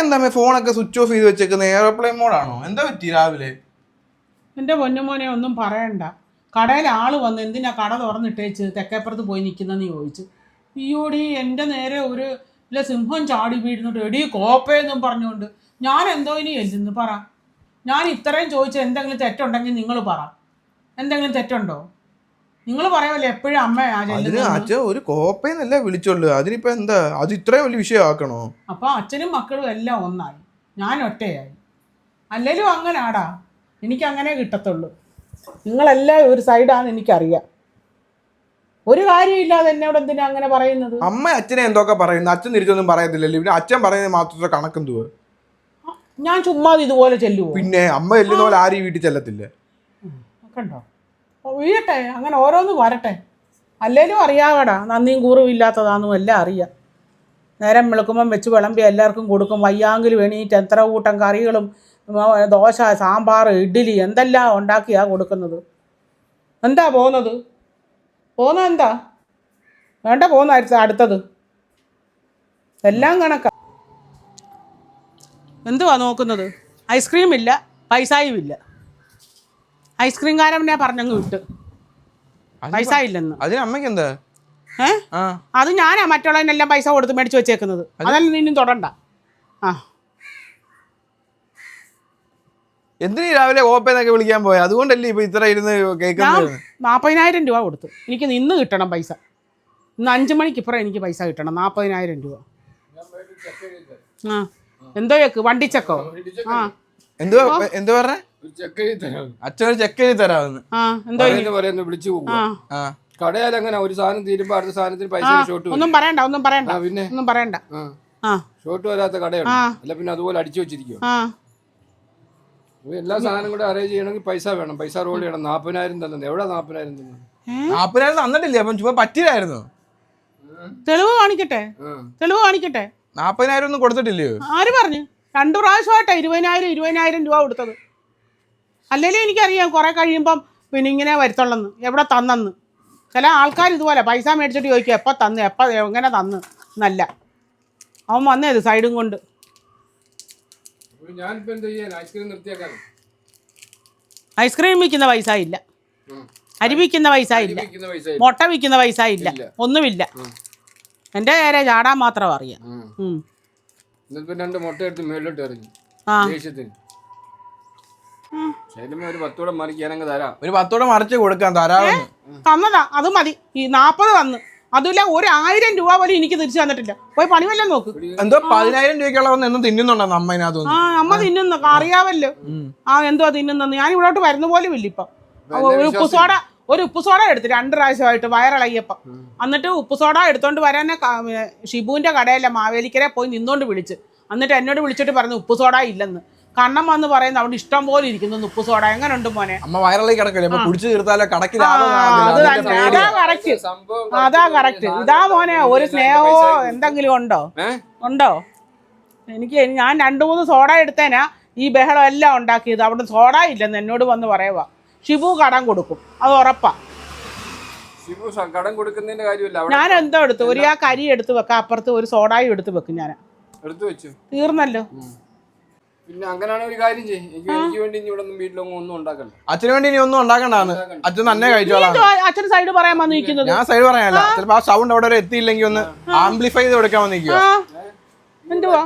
എന്താ ഫോണൊക്കെ switch off ചെയ്ത് വെച്ചേക്കുന്നത്? എയർപ്ലെയിൻ മോഡാണോ? എന്താ പറ്റി രാവിലെ? എൻ്റെ പൊന്നുമോനെ ഒന്നും പറയണ്ട. കടയിൽ ആള് വന്ന് എന്തിനാ കട തുറന്നിട്ടേച്ച് തെക്കേപ്പുറത്ത് പോയി നിൽക്കുന്നതെന്ന് ചോദിച്ചു. അയ്യോടി എൻ്റെ നേരെ ഒരു ഇല്ല സിംഹം ചാടി വീഴുന്നുണ്ട്, എടി കോപ്പയെന്നും പറഞ്ഞുകൊണ്ട്. ഞാൻ എന്തോ ഇനി എല്ലെന്ന് പറ. ഞാൻ ഇത്രയും ചോദിച്ചാൽ എന്തെങ്കിലും തെറ്റുണ്ടെങ്കിൽ നിങ്ങൾ പറ. എന്തെങ്കിലും തെറ്റുണ്ടോ? നിങ്ങൾ പറയുമല്ലോ എപ്പോഴും അമ്മയാ ചെല്ലുന്നത്. അച്ഛൻ ഒരു കോപ്പയെന്നല്ലേ വിളിച്ചോളൂ, അതിനിപ്പോ എന്താ അത് ഇത്രയും വലിയ വിഷയമാക്കണോ? അപ്പോൾ അച്ഛനും മക്കളും എല്ലാം ഒന്നായി, ഞാൻ ഒറ്റയായി. അല്ലെങ്കിലും അങ്ങനാടാ, എനിക്കങ്ങനെ കിട്ടത്തുള്ളൂ. നിങ്ങളെല്ലാം ഒരു സൈഡാണെന്ന് എനിക്കറിയാം. ഒരു കാര്യമില്ലാതെ എന്നോട് എന്തിനാ അങ്ങനെ പറയുന്നത്? അമ്മ അച്ഛനെ എന്തൊക്കെ പറയുന്നു, അച്ഛൻ തിരിച്ചൊന്നും പറയത്തില്ലല്ലോ. പിന്നെ അച്ഛൻ പറയുന്നത് മാത്രത്തെ കണക്കെന്തുവാ? ഞാൻ ചുമ്മാ ഇതുപോലെ ചെല്ലുവോ? പിന്നെ അമ്മ ചെല്ലുന്ന പോലെ ആരും വീട്ടിൽ ചെല്ലത്തില്ല. കണ്ടോ, വീഴട്ടെ, അങ്ങനെ ഓരോന്ന് വരട്ടെ. അല്ലേലും അറിയാവടാ, നന്ദിയും കൂറും ഇല്ലാത്തതാണെന്നും എല്ലാം അറിയാം. നേരം വെളുക്കുമ്പം വെച്ച് വിളമ്പി എല്ലാവർക്കും കൊടുക്കും. വയ്യാങ്കിലും എണീറ്റ് എത്ര കൂട്ടം കറികളും ദോശ, സാമ്പാർ, ഇഡ്ഡലി എന്തെല്ലാം ഉണ്ടാക്കിയാണ് കൊടുക്കുന്നത്. എന്താ പോകുന്നത് എന്താ വേണ്ട പോകുന്ന അടുത്തത് എല്ലാം കണക്കാ. എന്തുവാ നോക്കുന്നത്? ഐസ്ക്രീം ഇല്ല, പൈസയും ഇല്ല. ഐസ്ക്രീംകാരനെ പറഞ്ഞങ്ങ് വിട്ട് പൈസ ഇല്ലെന്ന്. അതിന് അമ്മയ്ക്ക് എന്താ? അത് ഞാനാ മറ്റുള്ളതിനെല്ലാം പൈസ കൊടുത്ത് മേടിച്ച് വെച്ചേക്കുന്നത്. അതല്ല നിന്നും തൊടണ്ട. എന്തിനീ രാവിലെ ഓപ്പന്നൊക്കെ വിളിക്കാൻ പോയ? അതുകൊണ്ടല്ലേ ഇപ്പൊ ഇത്ര ഇരുന്ന് കേൾക്കുന്നത്? 40,000 രൂപ കൊടുത്തു. എനിക്ക് ഇന്ന് കിട്ടണം പൈസ. ഇന്ന് 5 മണിക്ക് ഇപ്പുറം എനിക്ക് പൈസ കിട്ടണം. 40,000 രൂപ. എന്തോ ചെക്ക്? വണ്ടിച്ചക്കോ? എന്തോ എന്തോ പറഞ്ഞേ? അച്ഛൻ ഒരു ചെക്ക് എഴുതി തരാമെന്ന്. വിളിച്ചു പോകും. കടയിൽ അങ്ങനെ ഒരു സാധനം തീരുമ്പോ അടുത്ത സാധനത്തിന് പൈസ ഷോട്ട്. ഒന്നും പറയണ്ട, ഒന്നും പറയണ്ട, പിന്നെ ഒന്നും പറയണ്ട. ഷോട്ട് വരാത്ത കടയാണ്. അല്ല പിന്നെ അതുപോലെ അടിച്ചു വെച്ചിരിക്കും. എല്ലാ സാധനം കൂടെ അറേഞ്ച് ചെയ്യണമെങ്കിൽ പൈസ വേണം. പൈസ റോൾ ചെയ്യണം. 40,000 തന്നെ. എവിടെ 40,000 തന്നെ? 40,000 തന്നിട്ടില്ലേ? അപ്പം ചുമ്മാ പറ്റില്ലായിരുന്നു. തെളിവ് കാണിക്കട്ടെ, തെളിവ് കാണിക്കട്ടെ. 40,000 ഒന്നും കൊടുത്തിട്ടില്ലയോ? ആര് പറഞ്ഞു? 2 പ്രാവശ്യമായിട്ടാ 20,000 രൂപ കൊടുത്തത്. അല്ലെങ്കിൽ എനിക്കറിയാം കുറെ കഴിയുമ്പം പിന്നെ ഇങ്ങനെ വരുത്തുള്ളെന്ന്, എവിടെ തന്നെന്ന്. ചില ആൾക്കാർ ഇതുപോലെ പൈസ മേടിച്ചിട്ട് ചോദിക്കും എപ്പോൾ തന്ന്, എപ്പോൾ എങ്ങനെ തന്ന് എന്നല്ല. അവൻ വന്നേത് സൈഡും കൊണ്ട്. ഐസ്ക്രീം വിൽക്കുന്ന പൈസ ഇല്ല, അരി വിൽക്കുന്ന പൈസ ഇല്ല, മുട്ട വിൽക്കുന്ന പൈസ ഇല്ല, ഒന്നുമില്ല. എൻ്റെ നേരെ ചാടാൻ മാത്രം അറിയാം. 2 മുട്ട എടുത്ത് മേളിലോട്ട് എറിഞ്ഞു. ഒരു 10 കൂടെ മറിക്കാനങ്ങ് തരാം. ഒരു 10 കൂടെ മറിച്ച് കൊടുക്കാൻ തരാമെന്ന് തന്നതാ. അത് മതി. ഈ 40 തന്നു. അതുമില്ല, 1,000 രൂപ പോലും എനിക്ക് തിരിച്ചു തന്നിട്ടില്ല. പോയി പണി വല്ലതും നോക്ക്. എന്തോ 10,000 രൂപയ്ക്കുള്ള എന്നും തിന്നുന്നുണ്ടെന്ന് അമ്മ ഇതിനകത്ത്. അമ്മ തിന്നുന്ന അറിയാവല്ലോ. എന്തുവാ തിന്നുന്നെന്ന്. ഞാൻ ഇവിടോട്ട് വരുന്ന പോലും ഇല്ല ഇപ്പം. ഒരു ഉപ്പ് സോഡ എടുത്ത് 2 പ്രാവശ്യമായിട്ട് വയറിളകിയപ്പം. എന്നിട്ട് ഉപ്പ് സോഡ എടുത്തോണ്ട് വരാനെ ഷിബുവിന്റെ കടയല്ല മാവേലിക്കര പോയി നിന്നോണ്ട് വിളിച്ച്. എന്നിട്ട് എന്നോട് വിളിച്ചിട്ട് പറഞ്ഞു ഉപ്പ് സോഡ ഇല്ലെന്ന്. കണ്ണം വന്ന് പറയുന്നത് അവിടെ ഇഷ്ടം പോലെ ഇരിക്കുന്നു ഉപ്പ് സോഡ. എങ്ങനെയുണ്ട് മോനെ? അമ്മ വയറിളകി കിടക്കില്ലേ? കുടിച്ചു തീർത്താലോ കടക്കില്ല. അതാ കറക്റ്റ്. ഇതാ മോനെ ഒരു സ്നേഹമോ എന്തെങ്കിലും ഉണ്ടോ? ഞാൻ 2-3 സോഡ എടുത്തേനാ ഈ ബഹളം എല്ലാം ഉണ്ടാക്കിയത്. അവിടെ സോഡ ഇല്ലെന്ന് എന്നോട് വന്ന് പറയുക. ഷിബു കടം കൊടുക്കും, അത് ഉറപ്പാ. ഞാൻ എന്തോ എടുത്തു, ഒരു കരി എടുത്ത് വെക്കാം, അപ്പുറത്ത് ഒരു സോഡായും എടുത്ത് വെക്കും. ഞാൻ തീർന്നല്ലോ. പിന്നെ അങ്ങനെയാണ് ഒരു കാര്യം ചെയ്യും. എനിക്ക് വേണ്ടി ഇവിടെ വീട്ടിലൊന്നും ഒന്നും ഉണ്ടാക്കണ്ട. അച്ഛന് വേണ്ടി ഇനി ഒന്നും ഉണ്ടാക്കണ്ടാന്ന്. അച്ഛൻ തന്നെ കഴിച്ചോളാം. അച്ഛൻ സൈഡ് പറയാൻ വന്നിരിക്കുന്നത്. ഞാൻ സൈഡ് പറയാനല്ല, ചിലപ്പോ ആ സൗണ്ട് അവിടെ വരെ എത്തിയില്ലെങ്കിൽ ഒന്ന് ആംപ്ലിഫൈ ചെയ്ത് കൊടുക്കാൻ വന്നിരിക്കുക. എന്തുവാ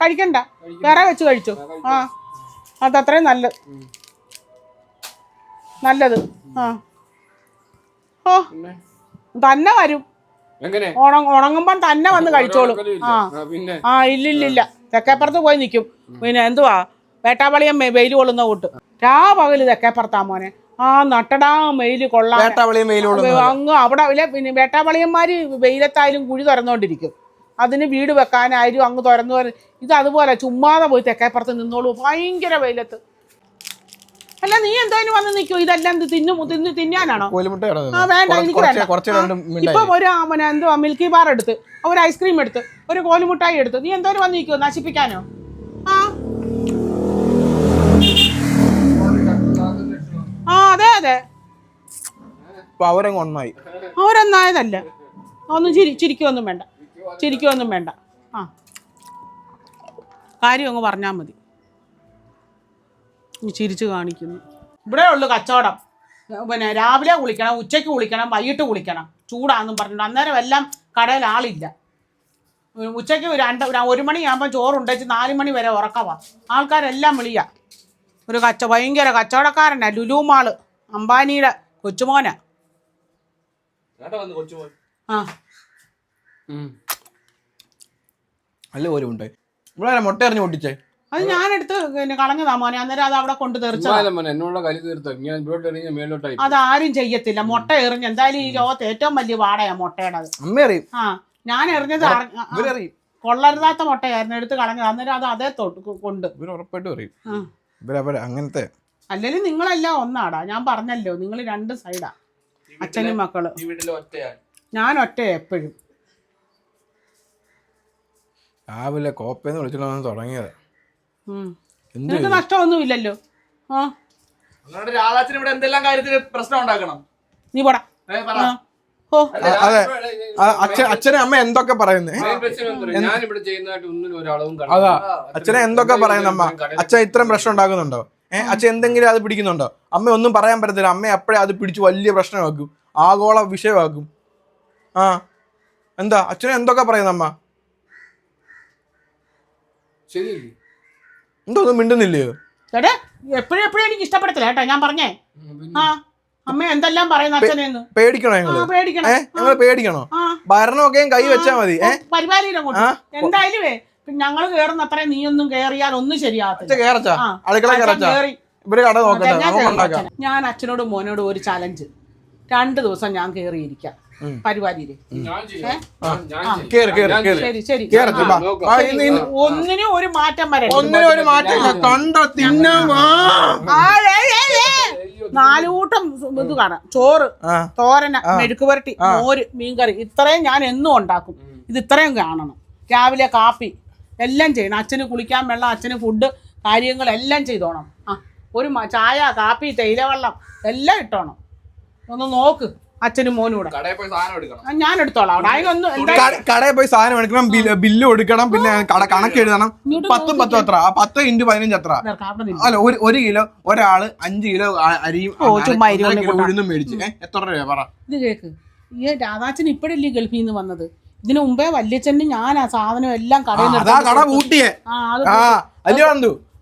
കഴിക്കണ്ട, വേറെ വെച്ച് കഴിച്ചു. അതത്രയും നല്ലത്. ഓ തന്നെ വരും, ഉണങ്ങുമ്പം തന്നെ വന്ന് കഴിച്ചോളും. ഇല്ലില്ല, തെക്കേപ്പുറത്ത് പോയി നിൽക്കും. പിന്നെ എന്തുവാ വേട്ടാവളിയം വെയിൽ കൊള്ളുന്ന കൂട്ട്. രാപകല് തെക്കേപ്പുറത്താ മോനെ. നട്ടടാ വെയിൽ കൊള്ളാം. അങ്ങ് അവിടെ പിന്നെ വേട്ടാവളിയന്മാര് വെയിലത്തായാലും കുഴി തുറന്നുകൊണ്ടിരിക്കും. അതിന് വീട് വെക്കാനായാലും അങ്ങ് തുറന്നു. ഇത് അതുപോലെ ചുമ്മാതെ പോയി തെക്കേപ്പുറത്ത് നിന്നോളൂ, ഭയങ്കര വെയിലത്ത്. അല്ല നീ എന്തായാലും വന്ന് നിൽക്കൂ. ഇതെല്ലാം തിന്നാനാണോ? വേണ്ട, എനിക്ക് വേണ്ട. ഇപ്പം ഒരു എന്തുവാ മിൽക്കി ബാർ എടുത്ത്, ഒരു ഐസ്ക്രീം എടുത്ത്, ഒരു കോലുമുട്ടായി എടുത്ത്, നീ എന്തായാലും വന്ന് നിൽക്കുമോ? നശിപ്പിക്കാനോ? അതെ അവരൊന്നായതല്ല. ഒന്നും ചിരിക്കൊന്നും വേണ്ട. കാര്യം അങ്ങ് പറഞ്ഞാൽ മതി. നീ ചിരിച്ചു കാണിക്കുന്നു. ഇവിടെ ഉള്ളു കച്ചവടം. പിന്നെ രാവിലെ കുളിക്കണം, ഉച്ചയ്ക്ക് കുളിക്കണം, വൈകിട്ട് കുളിക്കണം. ചൂടാന്നും പറഞ്ഞിട്ട് അന്നേരം എല്ലാം കടയിൽ ആളില്ല. ഉച്ചയ്ക്ക് 1 മണിയാകുമ്പോൾ ചോറുണ്ടേച്ച് 4 മണി വരെ ഉറക്കവാ. ആൾക്കാരെല്ലാം വിളിയാ. ഒരു ഭയങ്കര കച്ചവടക്കാരനാ. ലുലു മാള് അംബാനിയുടെ കൊച്ചുമോനാ. ആ നല്ല പോലെ ഉണ്ടായി. ഇവിടെ മുട്ട എറിഞ്ഞ് പൊട്ടിച്ചേ. അത് ഞാനെടുത്ത് കളഞ്ഞതാ മോനെ. അന്നേരം അത് അവിടെ കൊണ്ട് തെറിച്ചു. അത് ആരും ചെയ്യത്തില്ല. മുട്ട എറിഞ്ഞ് എന്തായാലും ഈ ലോകത്ത് ഏറ്റവും വലിയ വാടയാ മുട്ടയുടെ. ആ ഞാൻ എറിഞ്ഞത് കൊള്ളരുതാത്ത മുട്ടയായിരുന്നു, എടുത്ത് കളഞ്ഞത്. അന്നേരം അത് അതേ കൊണ്ട് അങ്ങനത്തെ. അല്ലെങ്കിൽ നിങ്ങളെല്ലാം ഒന്നാടാ. ഞാൻ പറഞ്ഞല്ലോ, നിങ്ങൾ 2 സൈഡാ, അച്ഛനും മക്കള്. ഞാൻ ഒറ്റ എപ്പോഴും. രാവിലെ കോപ്പയെന്ന് വിളിച്ചിട്ട് തുടങ്ങിയത്. നിനക്ക് നഷ്ടമൊന്നും ഇല്ലല്ലോ. രാധാച്ചൻ ഇവിടെ എന്തെല്ലാം കാര്യത്തിൽ പ്രശ്നം ഉണ്ടാക്കണം. നീ പോടാ. അതെ, അച്ഛനെ അമ്മ എന്തൊക്കെ പറയുന്നേ. അതാ അച്ഛനെ എന്തൊക്കെ പറയുന്ന അമ്മ. അച്ഛൻ ഇത്രയും പ്രശ്നം ഉണ്ടാക്കുന്നുണ്ടോ? അച്ഛൻ എന്തെങ്കിലും അത് പിടിക്കുന്നുണ്ടോ? അമ്മ ഒന്നും പറയാൻ പറ്റത്തില്ല. അമ്മ അപ്പഴേ അത് പിടിച്ച് വലിയ പ്രശ്നമാക്കും, ആഗോള വിഷയമാക്കും. ആ എന്താ അച്ഛനെ എന്തൊക്കെ പറയുന്ന അമ്മ? എന്തോ ഒന്നും മിണ്ടുന്നില്ലയോ? ചേട്ടാ എപ്പോഴും എനിക്ക് ഇഷ്ടപ്പെടത്തില്ല കേട്ടോ, ഞാൻ പറഞ്ഞേ. ആ അമ്മ എന്തെല്ലാം പറയുന്ന അച്ഛനെന്ന് പേടിക്കണോ? ഞങ്ങള് പേടിക്കണോ? ഭരണമൊക്കെ കൈ വെച്ചാ മതി. പരിപാടിയിലും എന്തായാലും ഞങ്ങള് കേറുന്ന അത്രയും നീ ഒന്നും കേറിയാൽ ഒന്നും ശരിയാകത്തില്ല. ഞാൻ അച്ഛനോടും മോനോടും ഒരു ചലഞ്ച്. 2 ദിവസം ഞാൻ കേറിയിരിക്കാം പരിപാടിയില്. ശരി ഒന്നിനും ഒരു മാറ്റം വരരുത്. 4 കൂട്ടം ഇത് കാണാം. ചോറ്, തോരന, മെഴുക്കുപുരട്ടി, മോര്, മീൻകറി. ഇത്രയും ഞാൻ എന്നും ഉണ്ടാക്കും. ഇത് ഇത്രയും കാണണം. രാവിലെ കാപ്പി എല്ലാം ചെയ്യണം. അച്ഛന് കുളിക്കാൻ വെള്ളം, അച്ഛന് ഫുഡ് കാര്യങ്ങളെല്ലാം ചെയ്തോണം. ഒരു ചായ, കാപ്പി, തേയിലവെള്ളം എല്ലാം ഇട്ടോണം. ഒന്ന് നോക്ക് അച്ഛനും മോനും കൂടെ. ഞാൻ എടുത്തോളാം. കടയിൽ പോയി സാധനം എടുക്കണം, ബില്ല് കൊടുക്കണം, പിന്നെ കണക്ക് എഴുതണം. 10 എത്ര? 10 × 15 എത്ര? അല്ല 1 കിലോ ഒരാള് 5 കിലോ അരിയും ഉഴുന്നും മേടിച്ച് എത്ര രൂപ പറ? ഇത് കേക്ക്. ഈ രാധാച്ചൻ ഇപ്പഴല്ലേ ഗൾഫിൽ നിന്ന് വന്നത്. ഇതിനു മുമ്പേ വല്യച്ഛന് ഞാൻ ആ സാധനം എല്ലാം കടയിൽ കട പൂട്ടിയേ.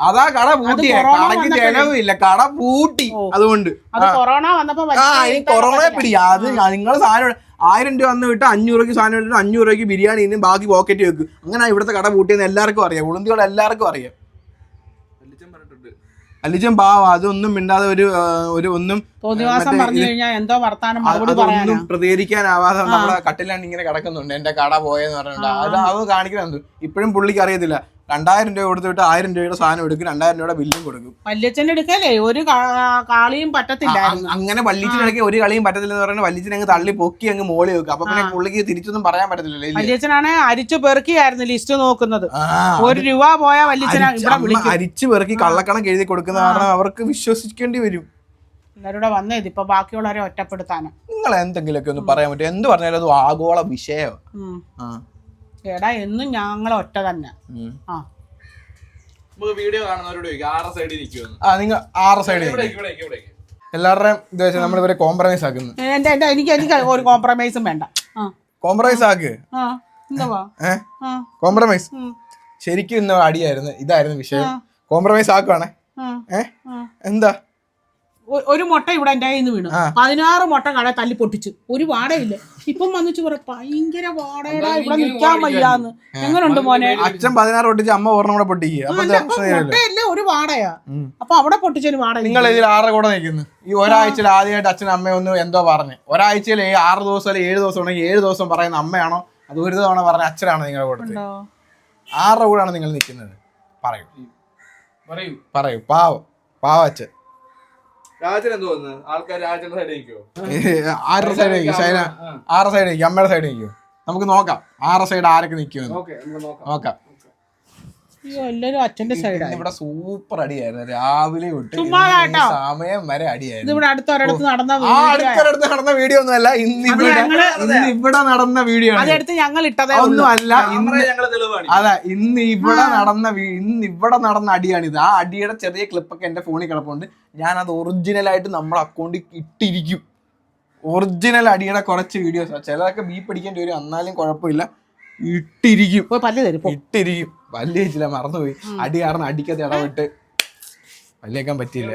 അതാ കട പൂട്ടിയേ. കടക്ക് ചെലവില്ല, കട പൂട്ടി. അതുകൊണ്ട് കൊറോണ വന്നപ്പോ കൊറോണയെ പിടി. അത് നിങ്ങൾ സാധനം 1000 രൂപ വന്ന് വിട്ട് 500 രൂപയ്ക്ക് സാധനം ഇട്ടിട്ട് 500 രൂപയ്ക്ക് ബിരിയാണി ഇന്നും ബാക്കി പോക്കറ്റ് വെക്കും. അങ്ങനെ ഇവിടുത്തെ കട പൂട്ടിയെന്ന് എല്ലാവർക്കും അറിയാം. ഉളുന്തികൾ എല്ലാവർക്കും അറിയാം. അല്ലിച്ചൻ പാവം അതൊന്നും മിണ്ടാതെ ഒന്നും പ്രതികരിക്കാനാവാതെ നമ്മുടെ കട്ടിലാണ്ട് ഇങ്ങനെ കിടക്കുന്നുണ്ട്. എന്റെ കട പോയെന്ന് പറഞ്ഞിട്ട് അത് കാണിക്കുന്നത്. ഇപ്പോഴും പുള്ളിക്ക് അറിയത്തില്ല. 2000 രൂപ കൊടുത്തിട്ട് 1000 രൂപയുടെ സാധനം എടുക്കും, 2000 രൂപയുടെ ബില്ലും കൊടുക്കും. വല്യച്ഛൻ്റെ എടുക്കല്ലേ ഒരു കളിയും പറ്റത്തില്ല. അങ്ങനെ വല്യച്ഛനിടയ്ക്ക് ഒരു കളിയും പറ്റത്തില്ലെന്ന് പറഞ്ഞാൽ വല്യച്ഛൻ അങ്ങ് തള്ളി പൊക്കി അങ്ങ് മോളി വെക്കും. അപ്പൊ പിന്നെ പുള്ളിക്ക് തിരിച്ചൊന്നും പറയാൻ പറ്റത്തില്ലല്ലോ. വല്യച്ഛനാണ് അരിച്ചു പെറുക്കിയായിരുന്നു ലിസ്റ്റ് നോക്കുന്നത്. 1 രൂപ പോയാ വല്യച്ഛനെ അരിച്ചു പെറുക്കി കള്ളക്കണക്ക് എഴുതി കൊടുക്കുന്ന കാരണം അവർക്ക് വിശ്വസിക്കേണ്ടി വരും. എല്ലാവരുടെ വന്നേത് ഇപ്പൊ ബാക്കിയുള്ളവരെ ഒറ്റപ്പെടുത്താനാ. നിങ്ങൾ എന്തെങ്കിലുമൊക്കെ ഒന്ന് പറയാൻ പറ്റും. എന്ത് പറഞ്ഞാലും അത് ആഗോള വിഷയം. എടാ എന്നും ഞങ്ങളെ ഒറ്റ തന്നെ. വീഡിയോ കാണുന്നവരോട് നിങ്ങൾ 6 സൈഡിൽ എല്ലാവരുടെയും ഇത് വെച്ചാൽ നമ്മൾ ഇവരെ കോംപ്രമൈസ് ആക്കുന്നു. എനിക്ക് ഒരു കോംപ്രമൈസും വേണ്ട. കോംപ്രമൈസ് ആക്ക്. കോംപ്രമൈസ് ശരിക്കും ഇന്ന് അടിയായിരുന്നു. ഇതായിരുന്നു വിഷയം. കോംപ്രമൈസ് ആക്കുവാണേ. എന്താ ഒരു മുട്ട ഇവിടെ എന്റെ കയ്യിൽ നിന്ന് വീണു. 16 മുട്ട കട തല്ലി പൊട്ടിച്ചു. ഒരു വാടയില്ല. ഇപ്പം വന്നിച്ച് ഭയങ്കര വാടകടാ, ഇവിടെ നിൽക്കാൻ വയ്യാന്ന്. എങ്ങനെയുണ്ട് മോനെ? അച്ഛൻ 16 പൊട്ടിച്ച് അമ്മ ഒരെണ്ണം കൂടെ പൊട്ടിക്കുക. മുട്ടയല്ലേ ഒരു വാടയാ. അപ്പൊ അവിടെ പൊട്ടിച്ചൊരു വാടക. നിങ്ങൾ ഇതിൽ 6 കൂടെ നിൽക്കുന്നു. ഈ ഒരാഴ്ചയിൽ ആദ്യമായിട്ട് അച്ഛനും അമ്മയും ഒന്ന് എന്തോ പറഞ്ഞു. ഒരാഴ്ചയിൽ 6 ദിവസം അല്ലെങ്കിൽ 7 ദിവസം ഉണ്ടെങ്കിൽ 7 ദിവസം പറയുന്ന അമ്മയാണോ അത് ഒരു തവണ പറഞ്ഞ അച്ഛനാണോ നിങ്ങളുടെ കൂടെ? 6 കൂടാണ് നിങ്ങൾ നിൽക്കുന്നത്. പറയൂ. പാവച്ചൻ രാജൻ തോന്നുന്നു ആൾക്കാർ രാജന്റെ സൈഡ് നിൽക്കുമോ? 6 സൈഡ് നിൽക്കും. 6 സൈഡ് നിൽക്കും. അമ്മയുടെ സൈഡ് നിൽക്കും. നമുക്ക് നോക്കാം 6 സൈഡ് ആരൊക്കെ നിൽക്കുമെന്ന് നോക്കാം. അയ്യോ എല്ലാരും അച്ഛന്റെ സൈഡായി. ഇവിടെ സൂപ്പർ അടിയായിരുന്നു രാവിലെ തൊട്ട് ചുമ്മാ കേട്ടോ. സമയം വരെ അടിയായിരുന്നു. ഇതിവിടെ അടുത്തൊരിടത്ത് നടന്ന അടുത്തടുത്ത് നടന്ന വീഡിയോ ഒന്നും അല്ല, ഇന്ന് ഇവിടെ നടന്ന വീഡിയോ ആണ്. അതെടുത്ത് ഞങ്ങൾ ഇട്ടതേ ഒന്നും അല്ല, ഞങ്ങള് തെളിവാണ്. അതെ ഇന്ന് ഇവിടെ നടന്ന അടിയാണിത്. ആ അടിയുടെ ചെറിയ ക്ലിപ്പൊക്കെ എന്റെ ഫോണിൽ കിടപ്പുണ്ട്. ഞാൻ അത് ഒറിജിനലായിട്ട് നമ്മുടെ അക്കൗണ്ടിൽ ഇട്ടിരിക്കും. ഒറിജിനൽ അടിയുടെ കുറച്ച് വീഡിയോസ്, ചിലതൊക്കെ ബീപ്പ് അടിക്കേണ്ടി വരും, എന്നാലും കുഴപ്പമില്ല, ഇട്ടിരിക്കും. ഇട്ടിരിക്കും. പല്ല് വെച്ചില്ല, മറന്നുപോയി. അടി കാരണം അടിക്കത്ത് ഇടപെട്ട് പല്ലേക്കാൻ പറ്റിയില്ല.